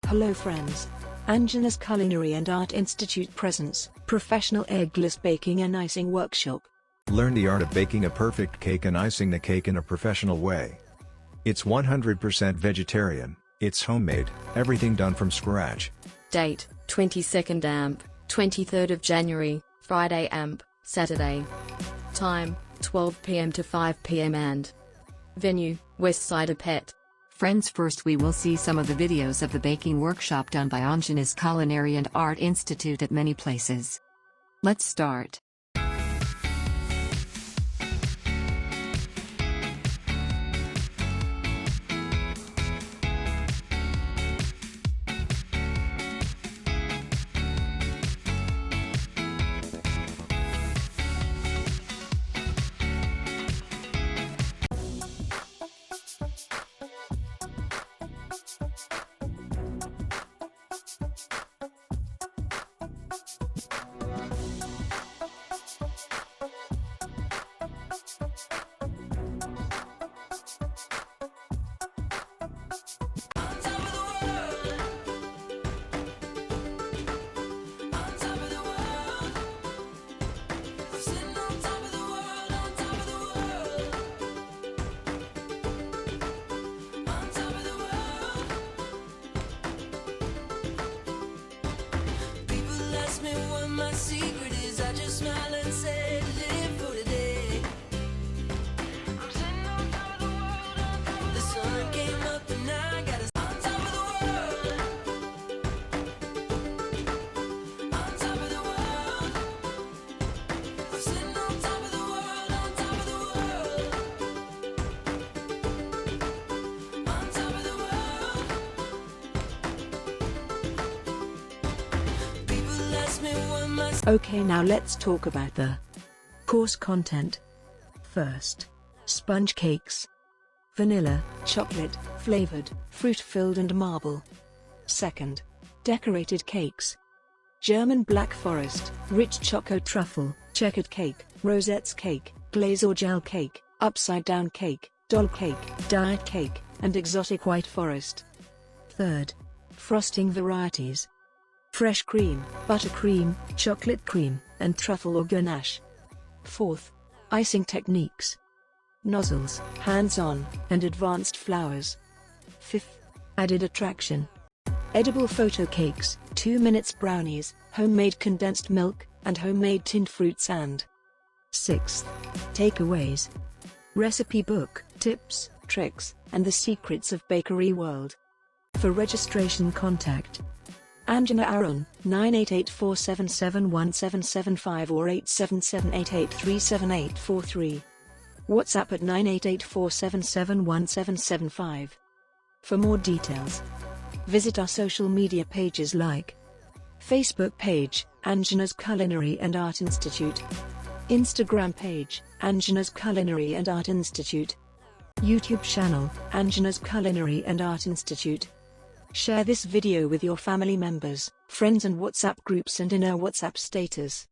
Hello friends. Anjana's Culinary and Art Institute presents Professional Eggless Baking and Icing Workshop. Learn the art of baking a perfect cake and icing the cake in a professional way. It's 100% vegetarian, it's homemade, everything done from scratch. Date, 22nd AMP, 23rd of January, Friday AMP, Saturday. Time, 12 p.m. to 5 p.m. and venue, West Saidapet. Friends, first we will see some of the videos of the baking workshop done by Anjana's Culinary and Art Institute at many places. Let's start. Secret is I just smile and say live for today. I'm sitting on top of the world, on top of the sun came up and I got us on top of the world. On top of the world. I'm sitting on top of the world, on top of the world. On top of the world. People ask me what my Okay, now let's talk about the course content. First, sponge cakes. Vanilla, chocolate, flavored, fruit-filled and marble. Second, decorated cakes. German black forest, rich choco truffle, checkered cake, Rosettes cake, glaze or gel cake, upside-down cake, doll cake, diet cake, and exotic white forest. Third, frosting varieties. Fresh cream, buttercream, chocolate cream, and truffle or ganache. Fourth, icing techniques. Nozzles, hands-on, and advanced flowers. Fifth, added attraction. Edible photo cakes, 2 minutes brownies, homemade condensed milk, and homemade tinned fruits and sixth, takeaways. Recipe book, tips, tricks, and the secrets of bakery world. For registration contact Anjana Aaron, 98847717775 or 87788378843. WhatsApp at 98847717775. For more details, visit our social media pages like Facebook page, Anjana's Culinary and Art Institute. Instagram page, Anjana's Culinary and Art Institute. YouTube channel, Anjana's Culinary and Art Institute. Share this video with your family members, friends and WhatsApp groups and in our WhatsApp status.